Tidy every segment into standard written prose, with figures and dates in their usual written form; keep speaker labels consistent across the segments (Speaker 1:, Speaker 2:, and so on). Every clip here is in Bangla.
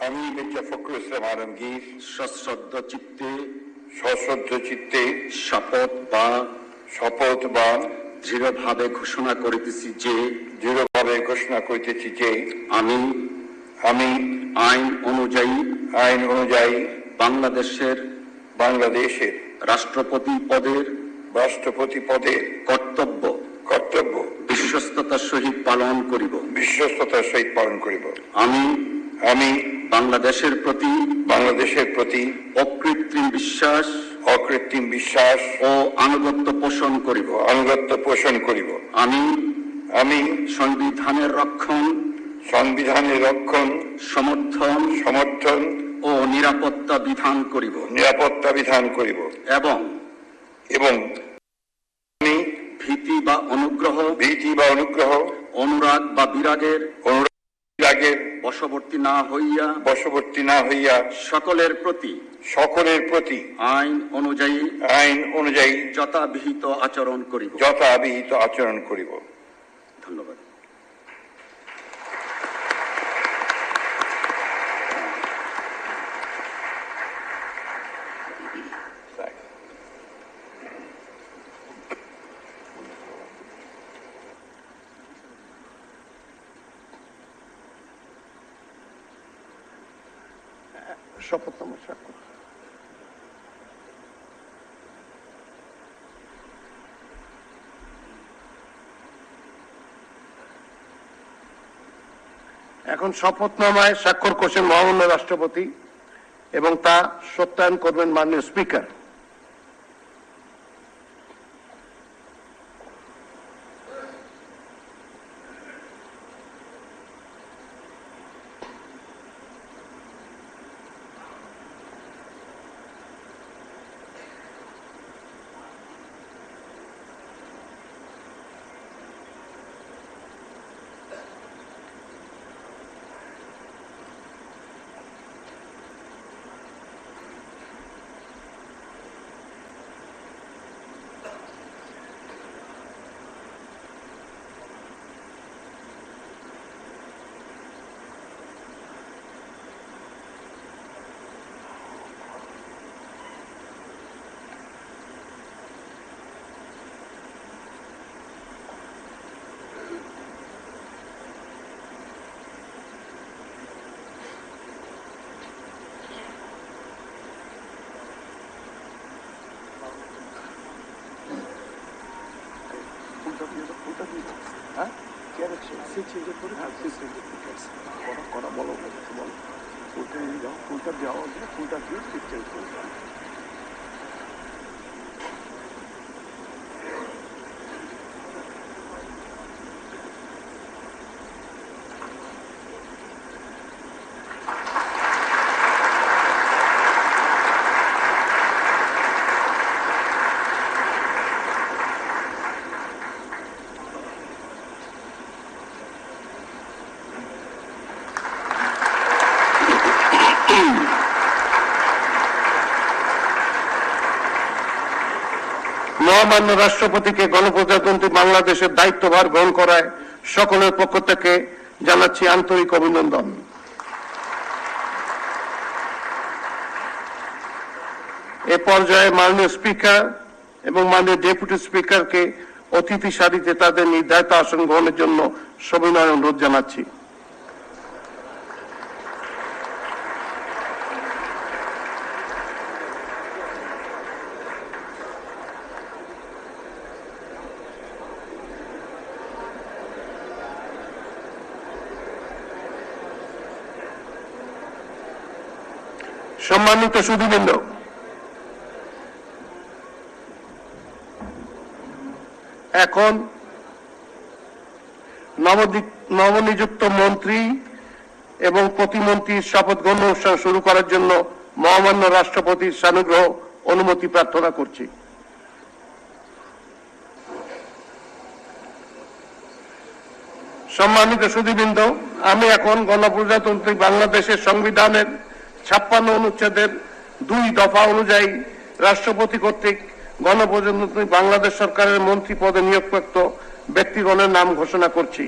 Speaker 1: আমি মির্জা ফখরুল ইসলাম আলমগীর
Speaker 2: সশ্রদ্ধ চিত্তে
Speaker 1: শপথ বা
Speaker 2: দৃঢ়ভাবে ঘোষণা করিতেছি যে আমি আইন অনুযায়ী বাংলাদেশের রাষ্ট্রপতি পদের কর্তব্য বিশ্বস্ততার সহিত পালন করিব। আমি বাংলাদেশের প্রতি অকৃত্রিম বিশ্বাস ও আনুগত্য পোষণ করিব। আমি সংবিধানের রক্ষণ সমর্থন ও নিরাপত্তা বিধান করিব এবং
Speaker 1: আমি
Speaker 2: ভীতি বা অনুগ্রহ অনুরাগ বা বিরাগের বশবর্তী না হইয়া সকলের প্রতি আইন অনুযায়ী যথাবিহিত আচরণ করিব। ধন্যবাদ।
Speaker 3: শপথনামা স্বাক্ষর। এখন শপথনামায় স্বাক্ষর করছেন মহামান্য রাষ্ট্রপতি এবং তা সত্যায়ন করবেন মাননীয় স্পিকার। মহামান্য রাষ্ট্রপতিকে গণপ্রজাতন্ত্রী বাংলাদেশের দায়িত্বভার গ্রহণ করায় সকলের পক্ষ থেকে জানাচ্ছি আন্তরিক অভিনন্দন। এ পর্যায়ে মাননীয় স্পিকার এবং মাননীয় ডেপুটি স্পিকারকে অতিথি সারিতে তাদের নির্ধারিত আসন গ্রহণের জন্য সবিনয় অনুরোধ জানাচ্ছি। সম্মানিত সুধীবৃন্দ, এখন নবনিযুক্ত মন্ত্রী এবং প্রতিমন্ত্রীর শপথ গ্রহণ অনুষ্ঠান শুরু করার জন্য মহামান্য রাষ্ট্রপতির সানুগ্রহ অনুমতি প্রার্থনা করছি। সম্মানিত সুধীবৃন্দ, আমি এখন গণপ্রজাতন্ত্রী বাংলাদেশের সংবিধানের 56 অনুচ্ছেদের 2 দফা অনুযায়ী রাষ্ট্রপতি কর্তৃক গণপ্রজাতন্ত্রী বাংলাদেশ সরকারের মন্ত্রী পদে নিয়োগপ্রাপ্ত ব্যক্তিগণের নাম ঘোষণা করছি।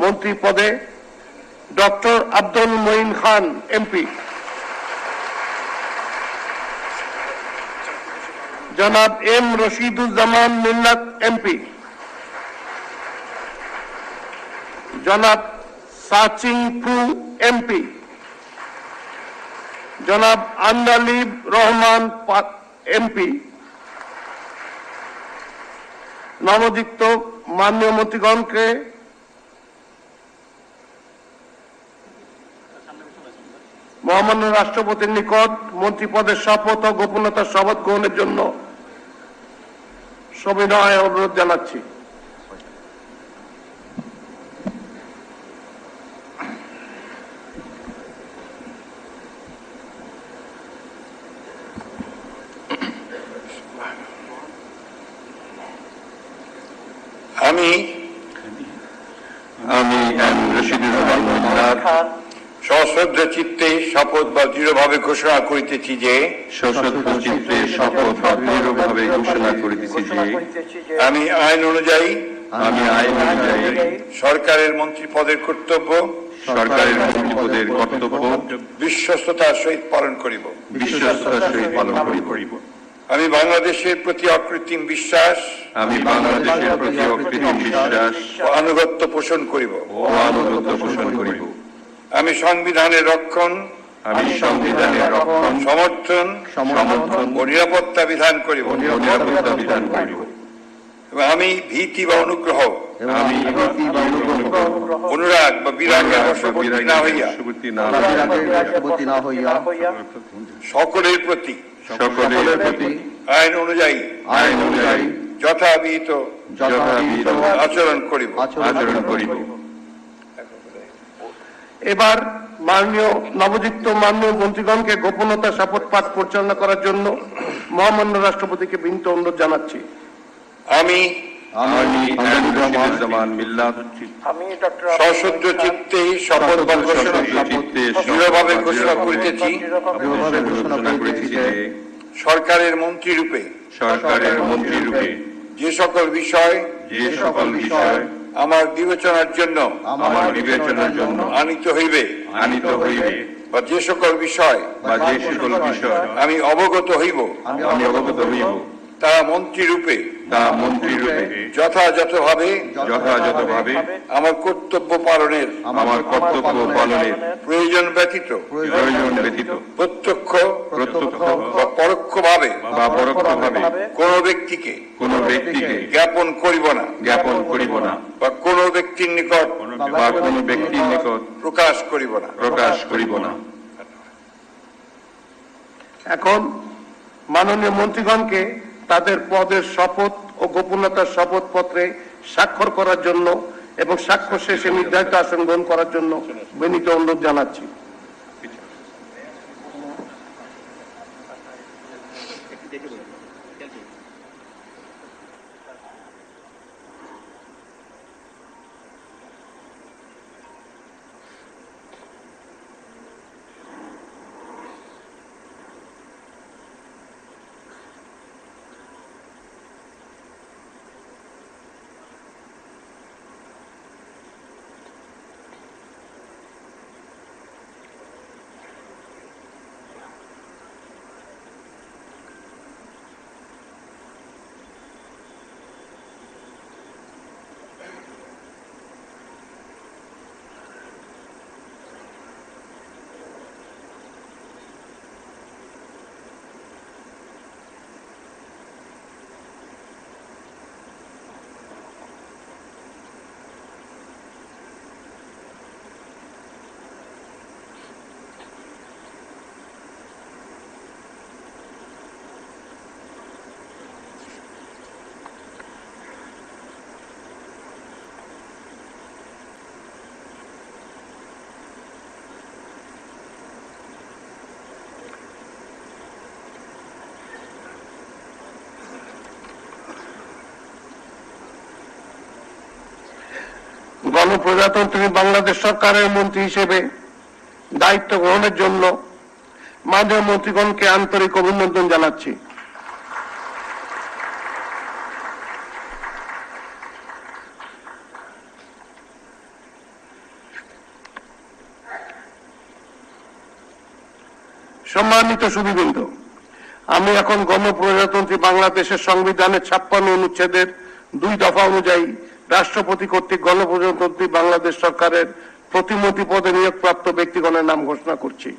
Speaker 3: মন্ত্রী পদে ডক্টর আব্দুল মঈন খান এমপি, জনাব এম রশিদুজ্জামান মিল্লাত এমপি, জনাব সাচিং ফু এমপি, জনাব আন্দালিব রহমান এমপি। নবযুক্ত মাননীয় মন্ত্রীগণকে মহামান্য রাষ্ট্রপতির নিকট মন্ত্রী পদের শপথ ও গোপনীয়তার শপথ গ্রহণের জন্য সবিনয় অনুরোধ জানাচ্ছি।
Speaker 1: আমি এম রশিদুজ্জামান মিল্লাত সশ্রদ্ধ চিত্তে শপথ বা দৃঢ়ভাবে ঘোষণা করিতেছি যে আমি আইন অনুযায়ী সরকারের মন্ত্রী পদের কর্তব্য বিশ্বস্ততার সহিত পালন করিব। আমি বাংলাদেশের প্রতি অকৃত্রিম বিশ্বাস ও আনুগত্য পোষণ করিব। আমি সংবিধানের রক্ষণ সমর্থন ও নিরাপত্তা বিধান করিব। আমি ভীতি বা অনুগ্রহ অনুরাগ বা বিরাগের বশবর্তী না হইয়া সকলের প্রতি আইন অনুযায়ী যথাবিহিত আচরণ করিব।
Speaker 3: এবার নবযুক্ত মাননীয় মন্ত্রীগণকে গোপনীয়তা শপথ পাঠ পরিচালনা করার জন্য মহামান্য রাষ্ট্রপতিকে বিনীত অনুরোধ জানাচ্ছি।
Speaker 1: আমি সশ্রদ্ধ চিত্তে শপথ বা দৃঢ়ভাবে ঘোষণা করিতেছি সরকারের মন্ত্রী রূপে যে সকল বিষয় আমার বিবেচনার জন্য আনিত হইবে বা যে সকল বিষয় আমি অবগত হইব তারা মন্ত্রী রূপে যথাযথভাবে আমার কর্তব্য পালনের প্রয়োজন ব্যতীত প্রত্যক্ষ বা পরোক্ষভাবে কোন ব্যক্তিকে জ্ঞাপন করিব না বা কোন ব্যক্তির নিকট প্রকাশ করিব না।
Speaker 3: এখন মাননীয় মন্ত্রীগণকে তাদের পদের শপথ ও গোপনীয়তার শপথ পত্রে স্বাক্ষর করার জন্য এবং স্বাক্ষর শেষে নির্ধারিত আসন গ্রহণ করার জন্য বিনীত অনুরোধ জানাচ্ছি। গণপ্রজাতন্ত্রী বাংলাদেশ সরকারের মন্ত্রী হিসেবে দায়িত্ব গ্রহণের জন্য মাননীয় মন্ত্রীগণকে আন্তরিক অভিনন্দন জানাচ্ছি। সম্মানিত সুধীবৃন্দ, আমি এখন গণপ্রজাতন্ত্রী বাংলাদেশের সংবিধানের 56 অনুচ্ছেদের 2 দফা অনুযায়ী রাষ্ট্রপতি কর্তৃক গণপ্রজাতন্ত্রী বাংলাদেশ সরকারের প্রতিমন্ত্রী পদে নিয়োগপ্রাপ্ত ব্যক্তিগণের নাম ঘোষণা করছি।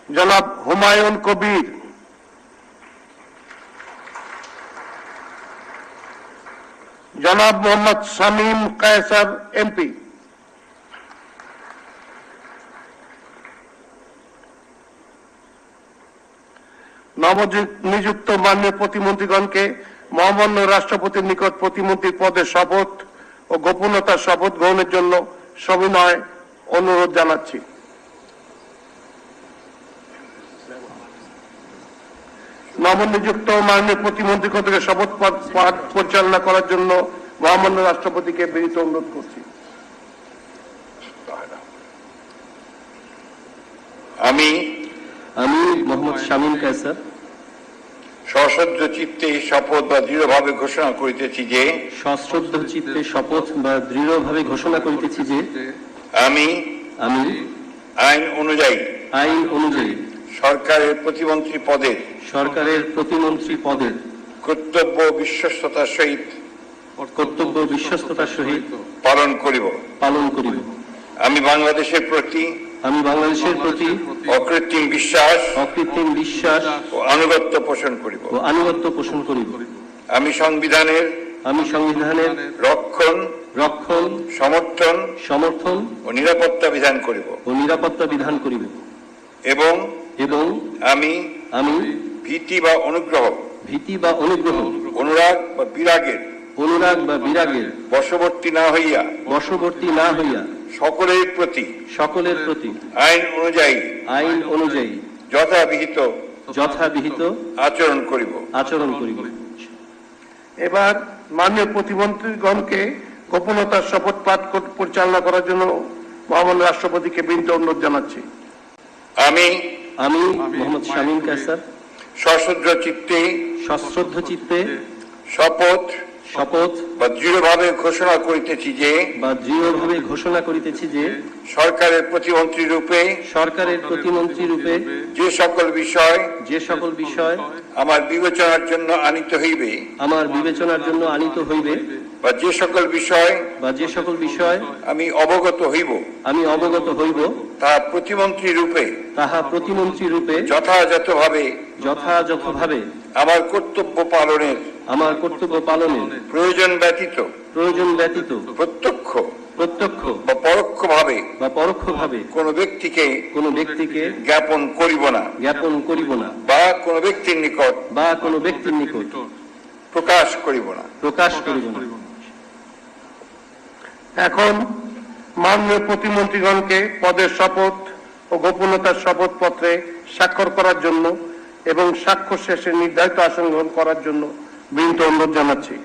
Speaker 3: জনাব হুমায়ুন কবির, জনাব মোহাম্মদ শামীম কায়সার এমপি, নবনিযুক্ত মাননীয় প্রতিমন্ত্রীগণকে মহামান্য রাষ্ট্রপতির নিকট প্রতিমন্ত্রী পদের শপথ ও গোপনতার শপথ গ্রহণের জন্য সবিনয় অনুরোধ জানাচ্ছি। নবনিযুক্ত মাননীয় প্রতিমন্ত্রী পদকে শপথ পাঠ পরিচালনা করার জন্য মহামান্য রাষ্ট্রপতিকে বিনীত অনুরোধ করছি।
Speaker 1: আমি
Speaker 4: মোহাম্মদ শামীম কায়সার
Speaker 1: সশ্রদ্ধ চিত্তে শপথ বা দৃঢ়ভাবে ঘোষণা করিতেছি যে
Speaker 4: সশ্রদ্ধ চিত্তে শপথ বা দৃঢ়ভাবে ঘোষণা করিতেছি যে
Speaker 1: আমি আইন অনুযায়ী সরকারের প্রতিমন্ত্রী পদের কর্তব্য বিশ্বস্ততার সহিত পালন করিব। আমি বাংলাদেশের প্রতি অকৃত্রিম বিশ্বাস ও আনুগত্য পোষণ করিব। আমি সংবিধানের রক্ষণ সমর্থন ও নিরাপত্তা বিধান করিব এবং আমি ভীতি বা অনুগ্রহ অনুরাগ বা বিরাগের বশবর্তী না হইয়া সকলের প্রতি আইন অনুযায়ী যথাবিহিত আচরণ করিব।
Speaker 3: এবার মাননীয় প্রতিমন্ত্রীগণকে গোপনতার শপথ পাঠ পরিচালনা করার জন্য মহামান্য রাষ্ট্রপতিকে বিনীত অনুরোধ জানাচ্ছি।
Speaker 4: আমি মোহাম্মদ শামীম কায়সার
Speaker 1: সশ্রদ্ধ চিত্তে শপথ বা দৃঢ়ভাবে ঘোষণা করিতেছি যে সরকারের প্রতিমন্ত্রী রূপে যে সকল বিষয় আমার বিবেচনার জন্য আনিত হইবে বা যে সকল বিষয় আমি অবগত হইব তাহা প্রতিমন্ত্রী রূপে যথাযথভাবে আমার কর্তব্য পালনের প্রয়োজন ব্যতীত প্রত্যক্ষ বা পরোক্ষভাবে কোন ব্যক্তিকে জ্ঞাপন করিব না বা কোন ব্যক্তির নিকট প্রকাশ করিব না।
Speaker 3: এখন মাননীয় প্রতিমন্ত্রীগণকে পদের শপথ ও গোপনতার শপথ পত্রে স্বাক্ষর করার জন্য এবং স্বাক্ষর শেষে নির্ধারিত আসন গ্রহণ করার জন্য বিনীত অনুরোধ জানাচ্ছি।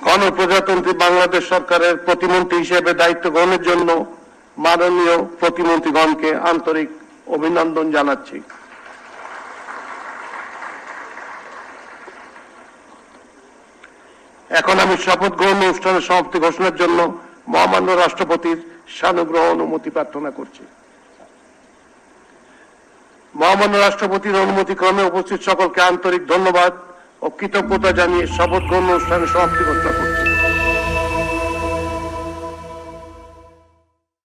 Speaker 3: গণপ্রজাতন্ত্রী বাংলাদেশ সরকারের প্রতিমন্ত্রী হিসেবে দায়িত্ব গ্রহণের জন্য মাননীয় প্রতিমন্ত্রীগণকে আন্তরিক অভিনন্দন জানাচ্ছি। এখন আমি শপথ গ্রহণ অনুষ্ঠানের সমাপ্তি ঘোষণার জন্য মহামান্য রাষ্ট্রপতির সানুগ্রহ অনুমতি প্রার্থনা করছি। মহামান্য রাষ্ট্রপতির অনুমতিক্রমে উপস্থিত সকলকে আন্তরিক ধন্যবাদ ও কৃতজ্ঞতা জানিয়ে শপথ গ্রহণ অনুষ্ঠানের সমাপ্তি ঘোষণা করছি।